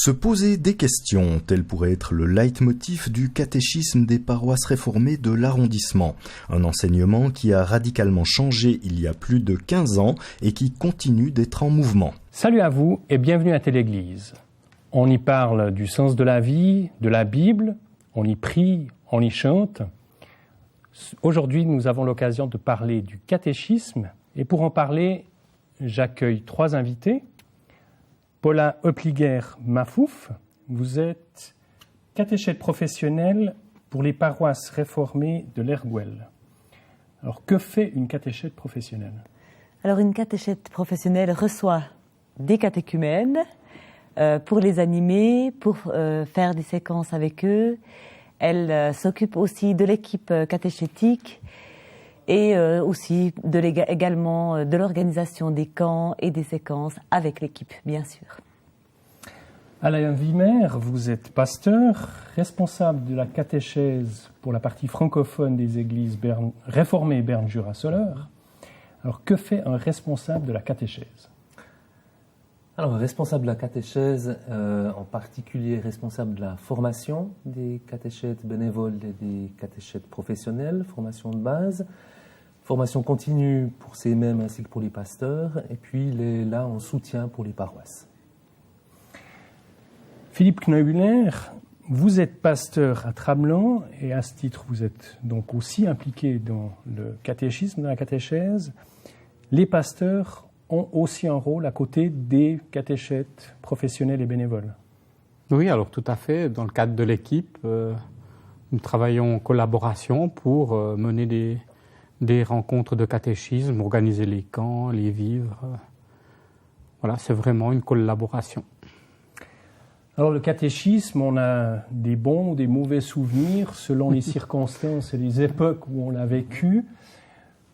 Se poser des questions, tel pourrait être le leitmotiv du catéchisme des paroisses réformées de l'arrondissement. Un enseignement qui a radicalement changé il y a plus de 15 ans et qui continue d'être en mouvement. Salut à vous et bienvenue à Téléglise. On y parle du sens de la vie, de la Bible, on y prie, on y chante. Aujourd'hui, nous avons l'occasion de parler du catéchisme et pour en parler, j'accueille 3 invités. Paula Opliger-Mafouf, vous êtes catéchète professionnelle pour les paroisses réformées de l'Erguel. Alors, que fait une catéchète professionnelle ? Alors, une catéchète professionnelle reçoit des catéchumènes pour les animer, pour faire des séquences avec eux. Elle s'occupe aussi de l'équipe catéchétique et aussi également de l'organisation des camps et des séquences avec l'équipe, bien sûr. Alain Wimmer, vous êtes pasteur, responsable de la catéchèse pour la partie francophone des églises réformées Berne-Jura-Soleure. Alors, que fait un responsable de la catéchèse ? Alors, responsable de la catéchèse, en particulier responsable de la formation des catéchètes bénévoles et des catéchètes professionnels, formation de base, formation continue pour ces mêmes ainsi que pour les pasteurs, et puis là en soutien pour les paroisses. Philippe Kneuler, vous êtes pasteur à Tramelan et à ce titre vous êtes donc aussi impliqué dans le catéchisme, dans la catéchèse. Les pasteurs ont aussi un rôle à côté des catéchètes professionnels et bénévoles. Oui, alors tout à fait. Dans le cadre de l'équipe, nous travaillons en collaboration pour mener des rencontres de catéchisme, organiser les camps, les vivres. Voilà, c'est vraiment une collaboration. Alors le catéchisme, on a des bons ou des mauvais souvenirs selon les circonstances et les époques où on l'a vécu.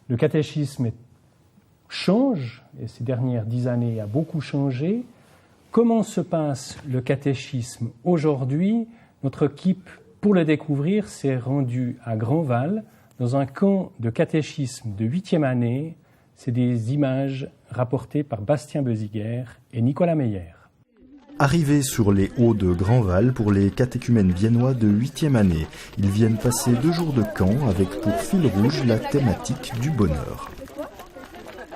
Le catéchisme change, et ces dernières 10 années a beaucoup changé. Comment se passe le catéchisme aujourd'hui ? Notre équipe, pour le découvrir, s'est rendue à Grandval, dans un camp de catéchisme de 8e année. C'est des images rapportées par Bastien Beziguer et Nicolas Meyer. Arrivés sur les hauts de Grandval pour les catéchumènes viennois de 8e année. Ils viennent passer 2 jours de camp avec pour fil rouge la thématique du bonheur.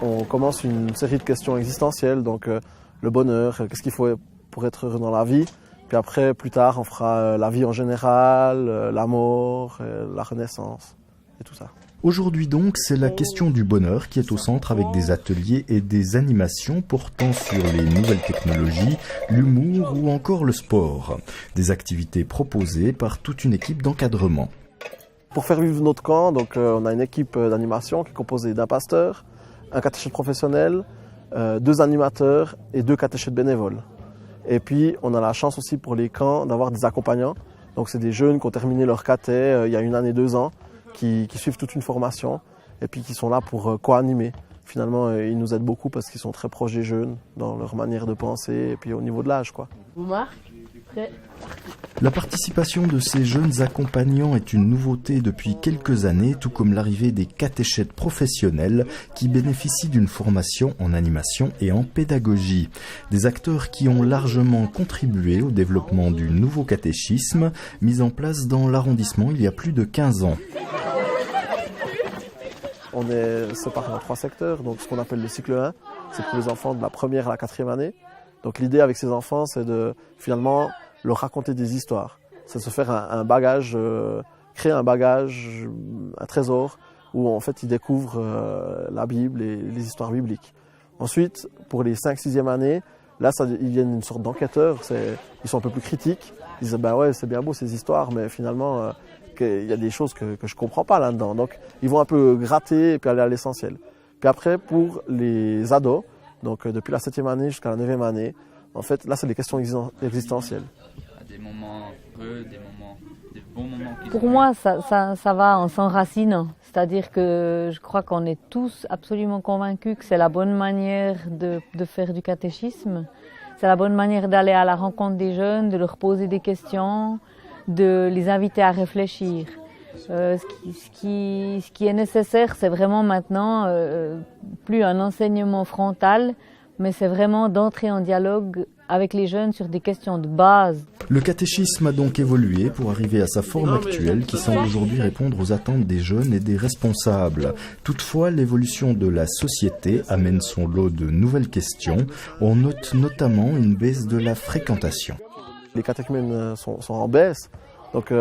On commence une série de questions existentielles, donc le bonheur, qu'est-ce qu'il faut pour être heureux dans la vie. Puis après, plus tard, on fera la vie en général, la mort, la renaissance et tout ça. Aujourd'hui donc, c'est la question du bonheur qui est au centre avec des ateliers et des animations portant sur les nouvelles technologies, l'humour ou encore le sport. Des activités proposées par toute une équipe d'encadrement. Pour faire vivre notre camp, donc, on a une équipe d'animation qui est composée d'un pasteur, un catéchète professionnel, 2 animateurs et 2 catéchètes bénévoles. Et puis, on a la chance aussi pour les camps d'avoir des accompagnants. Donc, c'est des jeunes qui ont terminé leur caté il y a 1 année, 2 ans, qui suivent toute une formation et puis qui sont là pour co-animer. Finalement, ils nous aident beaucoup parce qu'ils sont très proches des jeunes dans leur manière de penser et puis au niveau de l'âge, quoi. Vous marquez ? Prêt ? La participation de ces jeunes accompagnants est une nouveauté depuis quelques années, tout comme l'arrivée des catéchètes professionnels qui bénéficient d'une formation en animation et en pédagogie. Des acteurs qui ont largement contribué au développement du nouveau catéchisme, mis en place dans l'arrondissement il y a plus de 15 ans. On est séparés en 3 secteurs, donc ce qu'on appelle le cycle 1, c'est pour les enfants de la 1re à la 4e année. Donc l'idée avec ces enfants, c'est de finalement leur raconter des histoires. C'est de se faire un bagage, créer un bagage, un trésor, où en fait ils découvrent la Bible et les histoires bibliques. Ensuite, pour les 5-6e années, là ils viennent une sorte d'enquêteurs, ils sont un peu plus critiques. Ils disent bah ouais, c'est bien beau ces histoires, mais finalement il y a des choses que je comprends pas là-dedans. Donc ils vont un peu gratter et puis aller à l'essentiel. Puis après, pour les ados, donc depuis la 7e année jusqu'à la 9e année, en fait, là, c'est des questions existentielles. Des moments heureux, des bons moments. Pour moi, ça va, on s'enracine. C'est-à-dire que je crois qu'on est tous absolument convaincus que c'est la bonne manière de faire du catéchisme. C'est la bonne manière d'aller à la rencontre des jeunes, de leur poser des questions, de les inviter à réfléchir. Ce qui est nécessaire, c'est vraiment maintenant plus un enseignement frontal, mais c'est vraiment d'entrer en dialogue avec les jeunes sur des questions de base. Le catéchisme a donc évolué pour arriver à sa forme actuelle qui semble aujourd'hui répondre aux attentes des jeunes et des responsables. Toutefois, l'évolution de la société amène son lot de nouvelles questions. On note notamment une baisse de la fréquentation. Les catéchumènes sont en baisse, donc il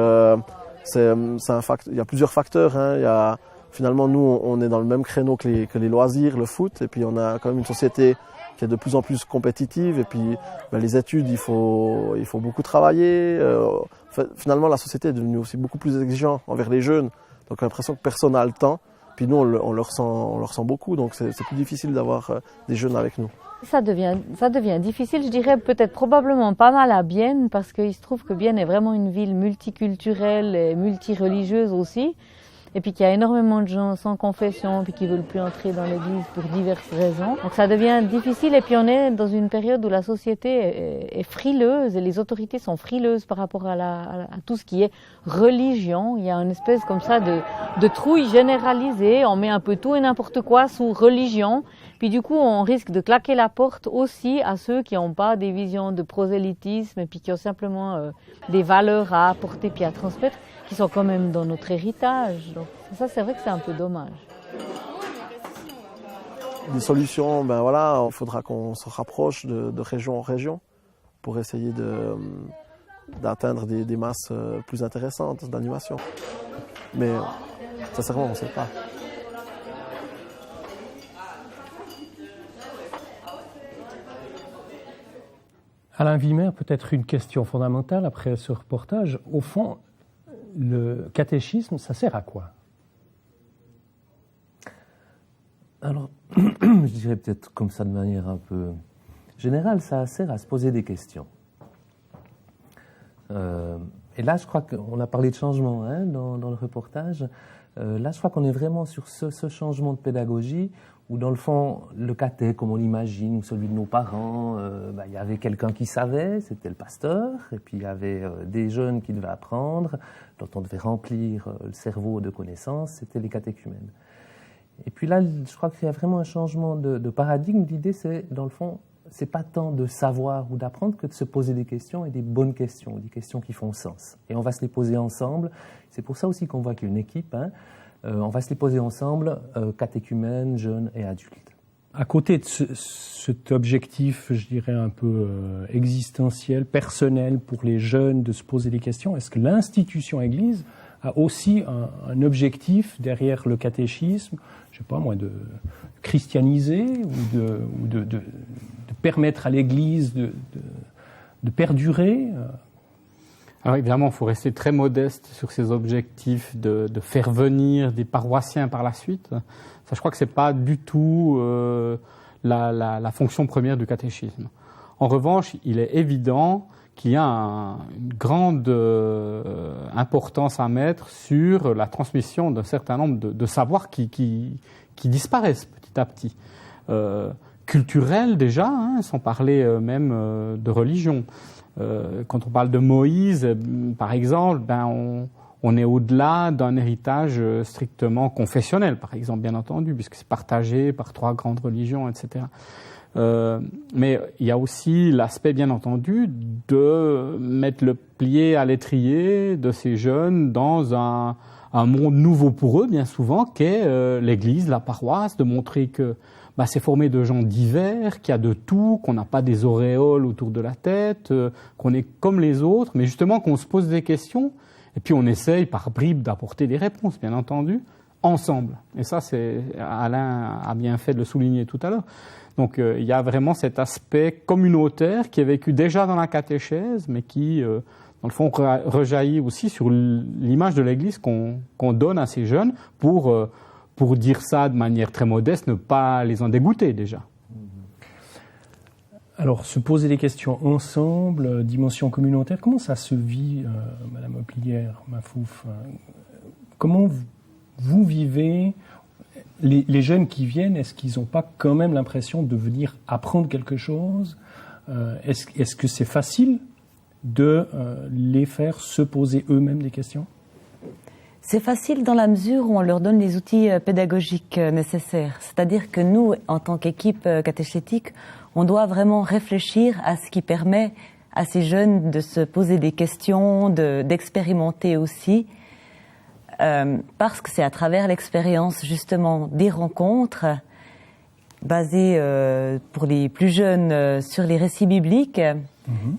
y a plusieurs facteurs. Hein. Finalement, nous, on est dans le même créneau que les loisirs, le foot, et puis on a quand même une société qui est de plus en plus compétitive, et puis les études, il faut beaucoup travailler. Finalement, la société est devenue aussi beaucoup plus exigeante envers les jeunes, donc on a l'impression que personne n'a le temps, puis nous, on le ressent beaucoup, donc c'est plus difficile d'avoir des jeunes avec nous. Ça devient difficile, je dirais peut-être probablement pas mal à Bienne, parce qu'il se trouve que Bienne est vraiment une ville multiculturelle et multireligieuse aussi. Et puis qu'il y a énormément de gens sans confession, puis qui veulent plus entrer dans l'église pour diverses raisons. Donc ça devient difficile, et puis on est dans une période où la société est frileuse, et les autorités sont frileuses par rapport à tout ce qui est religion. Il y a une espèce comme ça de trouille généralisée, on met un peu tout et n'importe quoi sous religion, puis du coup on risque de claquer la porte aussi à ceux qui n'ont pas des visions de prosélytisme, et puis qui ont simplement des valeurs à apporter puis à transmettre, qui sont quand même dans notre héritage. Donc ça, c'est vrai que c'est un peu dommage. Des solutions, il faudra qu'on se rapproche de région en région pour essayer d'atteindre des masses plus intéressantes d'animation. Mais sincèrement, on ne sait pas. Alain Wimmer, peut-être une question fondamentale après ce reportage. Au fond, le catéchisme, ça sert à quoi? Alors, je dirais peut-être comme ça de manière un peu générale, ça sert à se poser des questions. Et là, je crois qu'on a parlé de changement dans le reportage. Là, je crois qu'on est vraiment sur ce changement de pédagogie où, dans le fond, le caté, comme on l'imagine, ou celui de nos parents, il y avait quelqu'un qui savait, c'était le pasteur, et puis il y avait des jeunes qui devaient apprendre, dont on devait remplir le cerveau de connaissances, c'était les catéchumènes. Et puis là, je crois qu'il y a vraiment un changement de paradigme. L'idée, c'est, dans le fond, c'est pas tant de savoir ou d'apprendre que de se poser des questions, et des bonnes questions, des questions qui font sens. Et on va se les poser ensemble. C'est pour ça aussi qu'on voit qu'il y a une équipe. On va se les poser ensemble, catéchumènes, jeunes et adultes. À côté de cet objectif, je dirais un peu existentiel, personnel pour les jeunes de se poser des questions, est-ce que l'institution Église a aussi un objectif derrière le catéchisme, je sais pas moi, de christianiser ou de permettre à l'Église de perdurer? Alors évidemment, il faut rester très modeste sur ces objectifs de faire venir des paroissiens par la suite. Ça, je crois que c'est pas du tout la fonction première du catéchisme. En revanche, il est évident qu'il y a une grande importance à mettre sur la transmission d'un certain nombre de savoirs qui disparaissent petit à petit. Culturels déjà, sans parler même de religion. Quand on parle de Moïse, par exemple, on est au-delà d'un héritage strictement confessionnel, par exemple, bien entendu, puisque c'est partagé par 3 grandes religions, etc. Mais il y a aussi l'aspect, bien entendu, de mettre le pied à l'étrier de ces jeunes dans un monde nouveau pour eux, bien souvent, qu'est l'Église, la paroisse, de montrer que c'est formé de gens divers, qu'il y a de tout, qu'on n'a pas des auréoles autour de la tête, qu'on est comme les autres, mais justement qu'on se pose des questions, et puis on essaye par bribes d'apporter des réponses, bien entendu, ensemble. Et ça, Alain a bien fait de le souligner tout à l'heure. Donc il y a vraiment cet aspect communautaire qui est vécu déjà dans la catéchèse, mais qui, dans le fond, rejaillit aussi sur l'image de l'Église qu'on donne à ces jeunes pour dire ça de manière très modeste, ne pas les en dégoûter déjà. Alors, se poser des questions ensemble, dimension communautaire, comment ça se vit, Madame Opplière, Mafouf? Comment vous vivez les jeunes qui viennent? Est-ce qu'ils n'ont pas quand même l'impression de venir apprendre quelque chose? Est-ce que c'est facile de les faire se poser eux-mêmes des questions? C'est facile dans la mesure où on leur donne les outils pédagogiques nécessaires. C'est-à-dire que nous, en tant qu'équipe catéchétique, on doit vraiment réfléchir à ce qui permet à ces jeunes de se poser des questions, d'expérimenter aussi, parce que c'est à travers l'expérience justement des rencontres basées pour les plus jeunes sur les récits bibliques,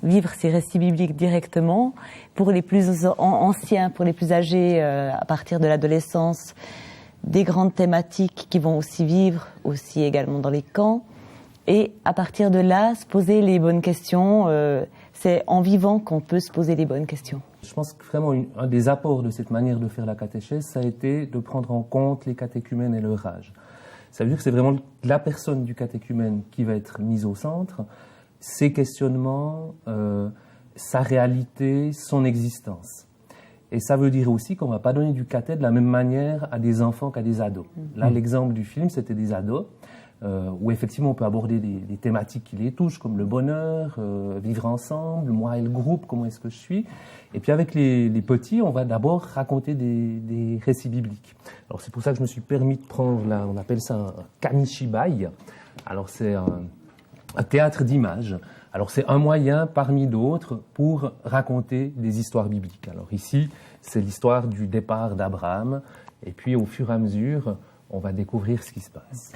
vivre ces récits bibliques directement, pour les plus anciens, pour les plus âgés à partir de l'adolescence, des grandes thématiques qui vont aussi vivre aussi également dans les camps, et à partir de là se poser les bonnes questions. C'est en vivant qu'on peut se poser les bonnes questions. Je pense que vraiment un des apports de cette manière de faire la catéchèse, ça a été de prendre en compte les catéchumènes et leur âge. Ça veut dire que c'est vraiment la personne du catéchumène qui va être mise au centre, ses questionnements, sa réalité, son existence. Et ça veut dire aussi qu'on ne va pas donner du caté de la même manière à des enfants qu'à des ados. Là, l'exemple du film, c'était des ados, où effectivement on peut aborder des thématiques qui les touchent, comme le bonheur, vivre ensemble, moi et le groupe, comment est-ce que je suis. Et puis avec les petits, on va d'abord raconter des récits bibliques. Alors c'est pour ça que je me suis permis de prendre, là, on appelle ça un kamishibai. Alors c'est un théâtre d'images. Alors c'est un moyen parmi d'autres pour raconter des histoires bibliques. Alors ici, c'est l'histoire du départ d'Abraham. Et puis au fur et à mesure, on va découvrir ce qui se passe.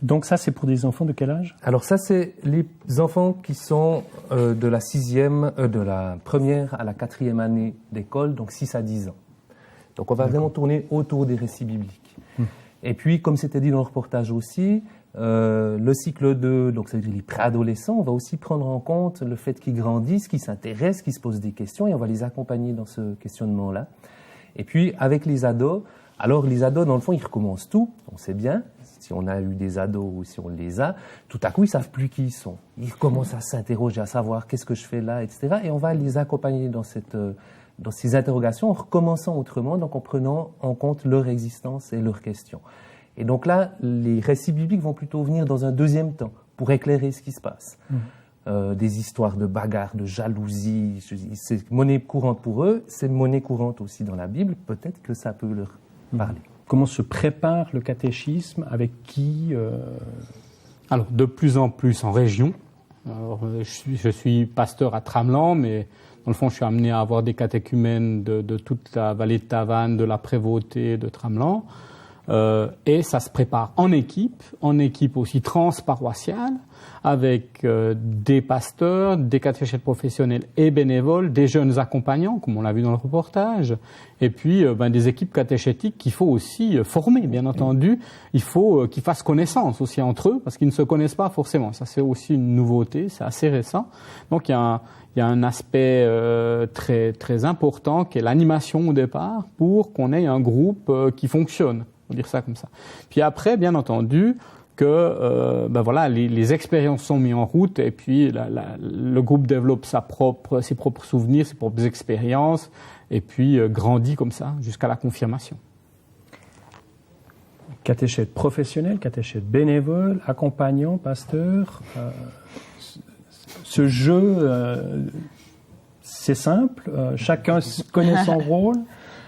Donc ça, c'est pour des enfants de quel âge? Alors ça, c'est les enfants qui sont de la première à la 4e année d'école, donc 6 à 10 ans. Donc on va vraiment tourner autour des récits bibliques. Et puis, comme c'était dit dans le reportage aussi, le cycle 2, donc ça veut dire les préadolescents, on va aussi prendre en compte le fait qu'ils grandissent, qu'ils s'intéressent, qu'ils se posent des questions, et on va les accompagner dans ce questionnement-là. Et puis, avec les ados, alors les ados, dans le fond, ils recommencent tout, on sait bien. Si on a eu des ados ou si on les a, tout à coup, ils ne savent plus qui ils sont. Ils commencent à s'interroger, à savoir qu'est-ce que je fais là, etc. Et on va les accompagner dans ces interrogations en recommençant autrement, donc en prenant en compte leur existence et leurs questions. Et donc là, les récits bibliques vont plutôt venir dans un deuxième temps pour éclairer ce qui se passe. Des histoires de bagarres, de jalousie, c'est monnaie courante pour eux, c'est monnaie courante aussi dans la Bible, peut-être que ça peut leur parler. Comment se prépare le catéchisme? Avec qui Alors, de plus en plus en région. Alors, je suis pasteur à Tramelan, mais dans le fond, je suis amené à avoir des catéchumènes de toute la vallée de Tavannes, de la Prévôté, de Tramelan. Et ça se prépare en équipe aussi transparoissiale, avec des pasteurs, des catéchètes professionnels et bénévoles, des jeunes accompagnants, comme on l'a vu dans le reportage, et puis des équipes catéchétiques qu'il faut aussi former, bien entendu. Il faut qu'ils fassent connaissance aussi entre eux, parce qu'ils ne se connaissent pas forcément. Ça, c'est aussi une nouveauté, c'est assez récent. Donc, il y a un aspect très, très important qui est l'animation au départ, pour qu'on ait un groupe qui fonctionne. On va dire ça comme ça. Puis après, bien entendu, que les expériences sont mises en route, et puis le groupe développe ses propres souvenirs, ses propres expériences, et puis grandit comme ça jusqu'à la confirmation. Catéchète professionnel, catéchète bénévole, accompagnant, pasteur. Ce jeu, c'est simple. Chacun connaît son rôle.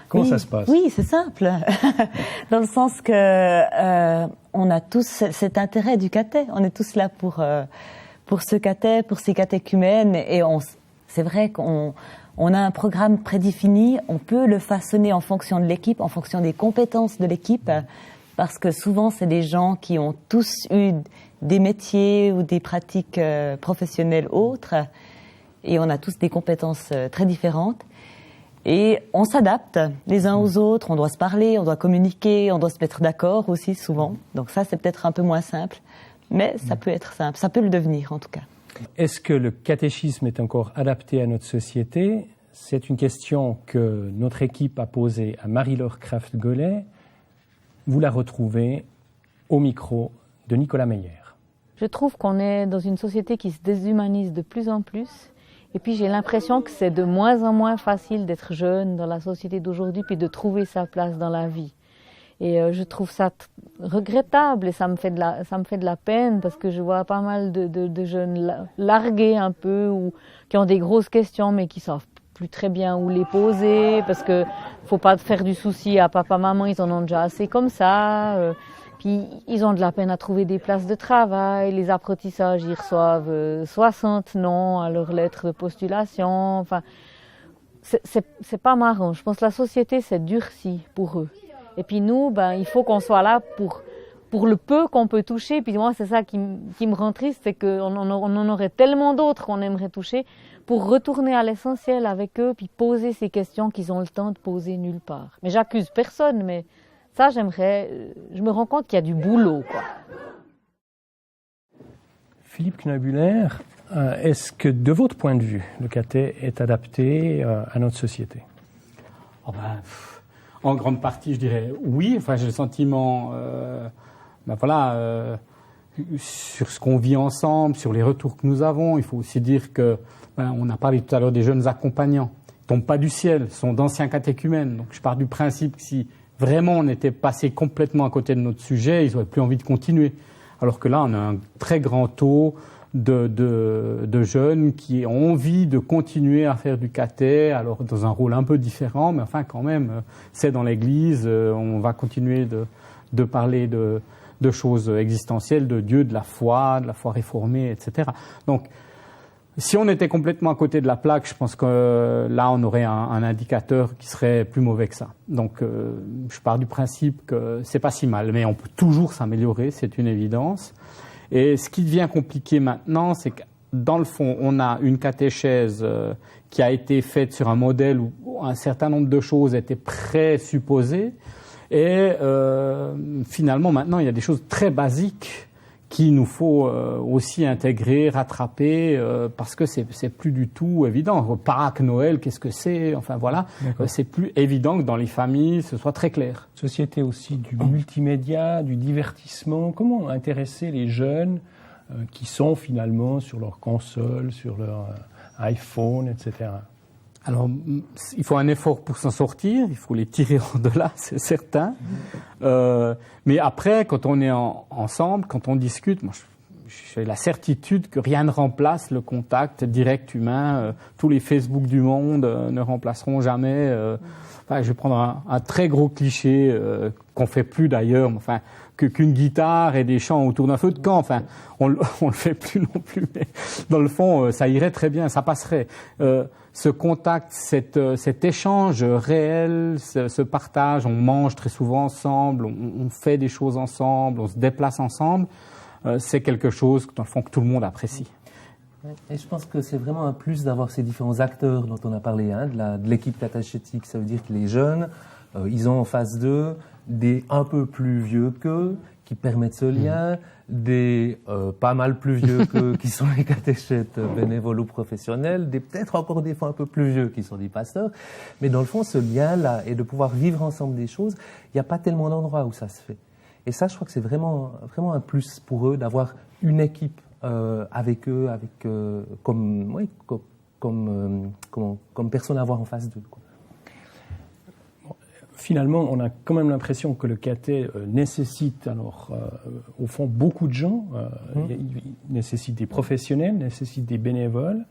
Comment ça se passe? Oui, c'est simple. Dans le sens que on a tous cet intérêt du caté. On est tous là pour ce caté, pour ces catéchumènes. Et c'est vrai qu'on a un programme prédéfini. On peut le façonner en fonction de l'équipe, en fonction des compétences de l'équipe. Parce que souvent, c'est des gens qui ont tous eu des métiers ou des pratiques professionnelles autres. Et on a tous des compétences très différentes. Et on s'adapte les uns aux autres, on doit se parler, on doit communiquer, on doit se mettre d'accord aussi souvent. Donc ça, c'est peut-être un peu moins simple, mais ça peut être simple, ça peut le devenir en tout cas. Est-ce que le catéchisme est encore adapté à notre société? C'est une question que notre équipe a posée à Marie-Laure Kraft-Gollet. Vous la retrouvez au micro de Nicolas Meyer. Je trouve qu'on est dans une société qui se déshumanise de plus en plus. Et puis j'ai l'impression que c'est de moins en moins facile d'être jeune dans la société d'aujourd'hui, puis de trouver sa place dans la vie. Et je trouve ça regrettable, et ça me fait de la peine, parce que je vois pas mal de jeunes largués un peu, ou qui ont des grosses questions mais qui savent plus très bien où les poser, parce que faut pas faire du souci à papa, maman, ils en ont déjà assez comme ça. Puis ils ont de la peine à trouver des places de travail, les apprentissages, ils reçoivent 60 noms à leur lettre de postulation. Enfin, c'est pas marrant. Je pense que la société s'est durcie pour eux. Et puis nous, il faut qu'on soit là pour le peu qu'on peut toucher. Puis moi, c'est ça qui me rend triste, c'est qu'on en aurait tellement d'autres qu'on aimerait toucher pour retourner à l'essentiel avec eux, puis poser ces questions qu'ils ont le temps de poser nulle part. Mais j'accuse personne, mais ça, je me rends compte qu'il y a du boulot, quoi. Philippe Knabuler, est-ce que, de votre point de vue, le caté est adapté à notre société? En grande partie, je dirais oui. Enfin, j'ai le sentiment, sur ce qu'on vit ensemble, sur les retours que nous avons. Il faut aussi dire que, on a parlé tout à l'heure des jeunes accompagnants. Ils tombent pas du ciel, sont d'anciens catéchumènes. Donc, je pars du principe que si vraiment on était passé complètement à côté de notre sujet, ils n'auraient plus envie de continuer. Alors que là, on a un très grand taux de jeunes qui ont envie de continuer à faire du caté, alors dans un rôle un peu différent, mais enfin quand même, c'est dans l'Église, on va continuer de parler de choses existentielles, de Dieu, de la foi réformée, etc. Donc, si on était complètement à côté de la plaque, je pense que là, on aurait un indicateur qui serait plus mauvais que ça. Donc, je pars du principe que c'est pas si mal, mais on peut toujours s'améliorer, c'est une évidence. Et ce qui devient compliqué maintenant, c'est que dans le fond, on a une catéchèse qui a été faite sur un modèle où un certain nombre de choses étaient présupposées. Et finalement, maintenant, il y a des choses très basiques qu'il nous faut aussi intégrer, rattraper, parce que c'est plus du tout évident. Pâques, Noël, qu'est-ce que c'est? Enfin voilà, c'est plus évident que dans les familles, ce soit très clair. Société aussi du multimédia, du divertissement. Comment intéresser les jeunes qui sont finalement sur leur console, sur leur iPhone, etc. Alors, il faut un effort pour s'en sortir, il faut les tirer hors de là, c'est certain. Mais après, quand on est ensemble, quand on discute, moi, j'ai la certitude que rien ne remplace le contact direct humain. Tous les Facebook du monde ne remplaceront jamais. Je vais prendre un très gros cliché qu'on fait plus d'ailleurs, enfin qu'une guitare et des chants autour d'un feu de camp. Enfin, on le fait plus non plus. Mais dans le fond, ça irait très bien, ça passerait. Ce contact, cet échange réel, ce partage, on mange très souvent ensemble, on fait des choses ensemble, on se déplace ensemble, c'est quelque chose dans le fond que tout le monde apprécie. Et je pense que c'est vraiment un plus d'avoir ces différents acteurs dont on a parlé, de l'équipe catéchétique. Ça veut dire que les jeunes, ils ont en face d'eux des un peu plus vieux qu'eux, qui permettent ce lien, des pas mal plus vieux qu'eux, qui sont les catéchètes bénévoles ou professionnels, des peut-être encore des fois un peu plus vieux, qui sont des pasteurs. Mais dans le fond, ce lien-là, et de pouvoir vivre ensemble des choses, il n'y a pas tellement d'endroits où ça se fait. Et ça, je crois que c'est vraiment un plus pour eux d'avoir une équipe avec eux, comme personne à voir en face d'eux, quoi. Finalement, on a quand même l'impression que le caté nécessite, au fond, beaucoup de gens. Il nécessite des professionnels, nécessite des bénévoles.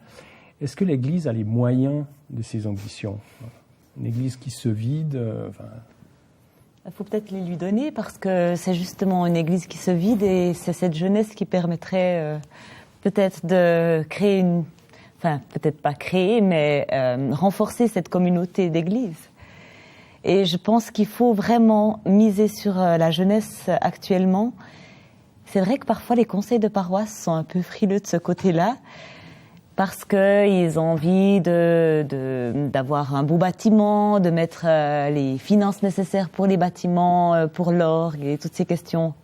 Est-ce que l'Église a les moyens de ses ambitions? Une Église qui se vide, Il faut peut-être les lui donner parce que c'est justement une Église qui se vide et c'est cette jeunesse qui permettrait peut-être de créer peut-être pas créer, mais renforcer cette communauté d'Église. Et je pense qu'il faut vraiment miser sur la jeunesse actuellement. C'est vrai que parfois les conseils de paroisse sont un peu frileux de ce côté-là, parce qu'ils ont envie d'avoir un beau bâtiment, de mettre les finances nécessaires pour les bâtiments, pour l'orgue et toutes ces questions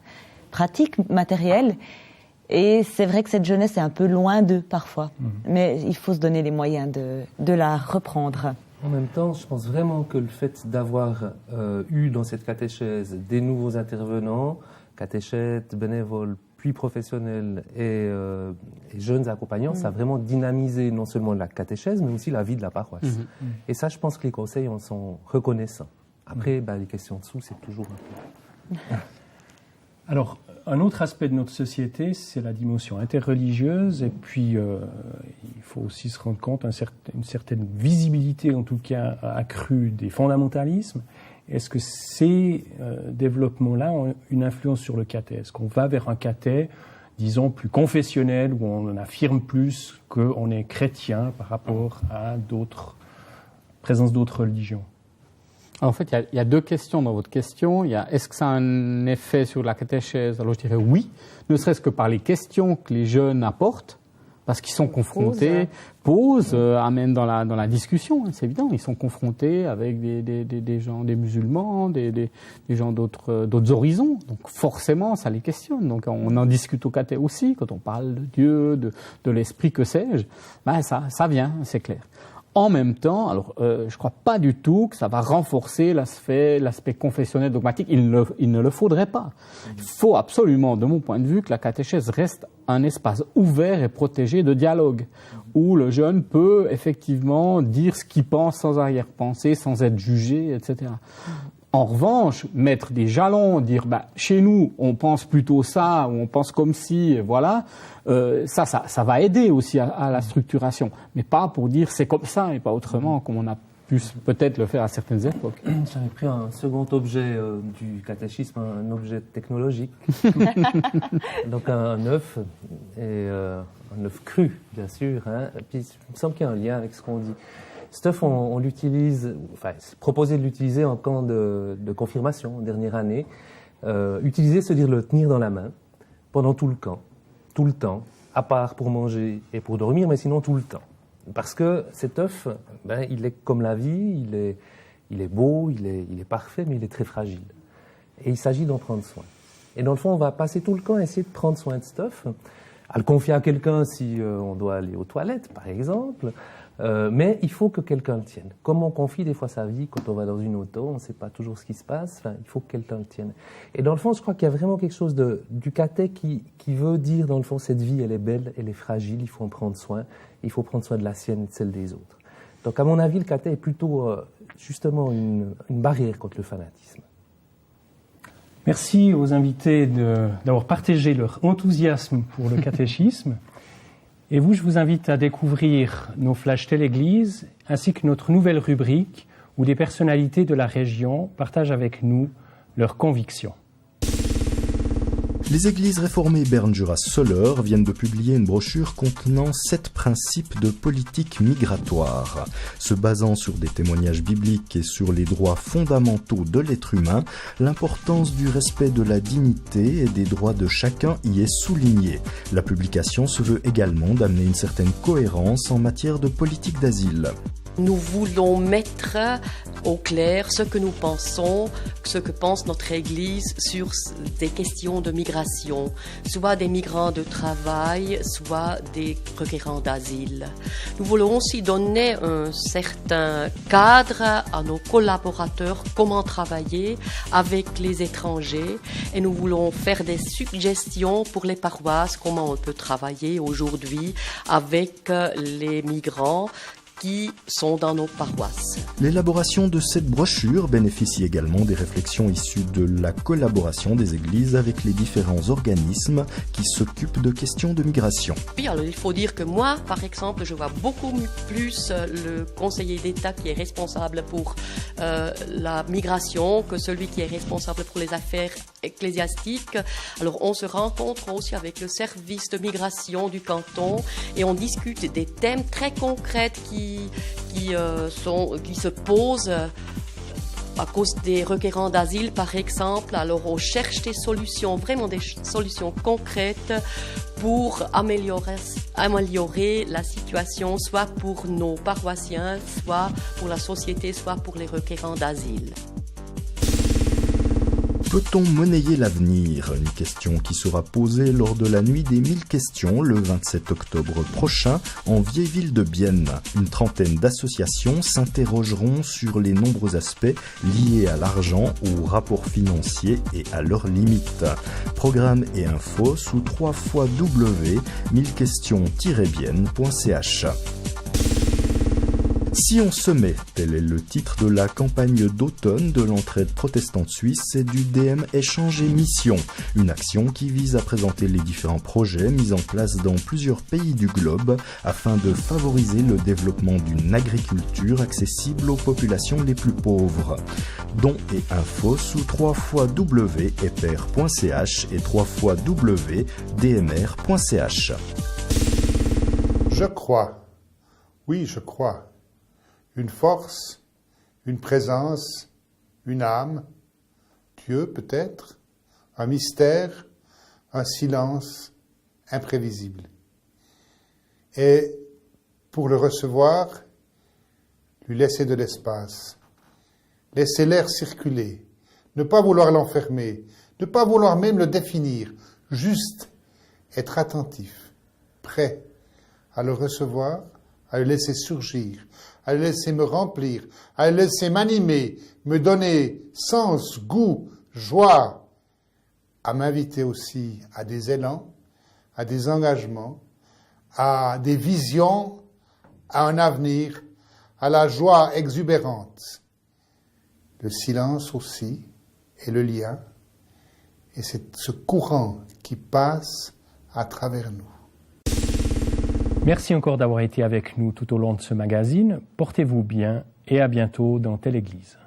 pratiques, matérielles. Et c'est vrai que cette jeunesse est un peu loin d'eux parfois. Mais il faut se donner les moyens de la reprendre. En même temps, je pense vraiment que le fait d'avoir eu dans cette catéchèse des nouveaux intervenants, catéchètes, bénévoles, puis professionnels et jeunes accompagnants, ça a vraiment dynamisé non seulement la catéchèse, mais aussi la vie de la paroisse. Et ça, je pense que les conseils en sont reconnaissants. Après, les questions dessous, c'est toujours un peu... Alors, Un autre aspect de notre société, c'est la dimension interreligieuse. Et puis, il faut aussi se rendre compte une certaine visibilité, en tout cas accrue, des fondamentalismes. Est-ce que ces développements-là ont une influence sur le caté? Est-ce qu'on va vers un caté, disons, plus confessionnel, où on affirme plus qu'on est chrétien par rapport à présence d'autres religions? En fait, il y a deux questions dans votre question. Il y a est-ce que ça a un effet sur la catéchèse? Alors je dirais oui, ne serait-ce que par les questions que les jeunes apportent, parce qu'ils sont confrontés, amènent dans la discussion, hein, c'est évident. Ils sont confrontés avec des gens, des musulmans, des gens d'autres horizons. Donc forcément, ça les questionne. Donc on en discute au caté aussi, quand on parle de Dieu, de l'esprit, que sais-je. Ben ça vient, c'est clair. En même temps, alors je crois pas du tout que ça va renforcer l'aspect confessionnel dogmatique. Il ne le faudrait pas. Il faut absolument, de mon point de vue, que la catéchèse reste un espace ouvert et protégé de dialogue, où le jeune peut effectivement dire ce qu'il pense sans arrière-pensée, sans être jugé, etc. En revanche, mettre des jalons, dire chez nous on pense plutôt ça, ou on pense comme si, voilà, ça va aider aussi à la structuration, mais pas pour dire c'est comme ça et pas autrement, comme on a pu peut-être le faire à certaines époques. J'avais pris un second objet du catéchisme, un objet technologique, donc un œuf, et un œuf cru, bien sûr, hein. Et puis il me semble qu'il y a un lien avec ce qu'on dit. Cet œuf, on l'utilise, enfin, c'est proposé de l'utiliser en camp de confirmation, en dernière année. Utiliser, c'est dire le tenir dans la main, pendant tout le camp, tout le temps, à part pour manger et pour dormir, mais sinon tout le temps. Parce que cet œuf, il est comme la vie, il est beau, il est parfait, mais il est très fragile. Et il s'agit d'en prendre soin. Et dans le fond, on va passer tout le camp à essayer de prendre soin de cet œuf, à le confier à quelqu'un si on doit aller aux toilettes, par exemple. Mais il faut que quelqu'un le tienne. Comme on confie des fois sa vie quand on va dans une auto, on ne sait pas toujours ce qui se passe, il faut que quelqu'un le tienne. Et dans le fond, je crois qu'il y a vraiment quelque chose du caté qui veut dire, dans le fond, cette vie, elle est belle, elle est fragile, il faut en prendre soin, il faut prendre soin de la sienne et de celle des autres. Donc à mon avis, le caté est plutôt justement une barrière contre le fanatisme. Merci aux invités d'avoir partagé leur enthousiasme pour le catéchisme. Et vous, je vous invite à découvrir nos flashs Téléglise, ainsi que notre nouvelle rubrique où des personnalités de la région partagent avec nous leurs convictions. Les églises réformées Berne-Jura-Soleure viennent de publier une brochure contenant 7 principes de politique migratoire. Se basant sur des témoignages bibliques et sur les droits fondamentaux de l'être humain, l'importance du respect de la dignité et des droits de chacun y est soulignée. La publication se veut également d'amener une certaine cohérence en matière de politique d'asile. Nous voulons mettre au clair ce que nous pensons, ce que pense notre Église sur des questions de migration, soit des migrants de travail, soit des requérants d'asile. Nous voulons aussi donner un certain cadre à nos collaborateurs, comment travailler avec les étrangers, et nous voulons faire des suggestions pour les paroisses, comment on peut travailler aujourd'hui avec les migrants qui sont dans nos paroisses. L'élaboration de cette brochure bénéficie également des réflexions issues de la collaboration des églises avec les différents organismes qui s'occupent de questions de migration. Oui, alors il faut dire que moi, par exemple, je vois beaucoup plus le conseiller d'État qui est responsable pour la migration que celui qui est responsable pour les affaires ecclésiastiques. Alors on se rencontre aussi avec le service de migration du canton et on discute des thèmes très concrets qui se posent à cause des requérants d'asile, par exemple. Alors on cherche des solutions, vraiment des solutions concrètes pour améliorer la situation, soit pour nos paroissiens, soit pour la société, soit pour les requérants d'asile. Peut-on monnayer l'avenir? Une question qui sera posée lors de la nuit des 1000 questions le 27 octobre prochain en vieille ville de Bienne. Une trentaine d'associations s'interrogeront sur les nombreux aspects liés à l'argent, aux rapports financiers et à leurs limites. Programme et infos sous www.1000questions-bienne.ch. Si on se met, tel est le titre de la campagne d'automne de l'entraide protestante suisse et du DM Échange et Mission, une action qui vise à présenter les différents projets mis en place dans plusieurs pays du globe afin de favoriser le développement d'une agriculture accessible aux populations les plus pauvres. Dons et infos sous www.eper.ch et www.dmr.ch. Je crois, oui je crois, une force, une présence, une âme, Dieu peut-être, un mystère, un silence imprévisible. Et pour le recevoir, lui laisser de l'espace, laisser l'air circuler, ne pas vouloir l'enfermer, ne pas vouloir même le définir, juste être attentif, prêt à le recevoir, à le laisser surgir, à le laisser me remplir, à le laisser m'animer, me donner sens, goût, joie, à m'inviter aussi à des élans, à des engagements, à des visions, à un avenir, à la joie exubérante. Le silence aussi, et le lien, et c'est ce courant qui passe à travers nous. Merci encore d'avoir été avec nous tout au long de ce magazine. Portez-vous bien et à bientôt dans Telle Église.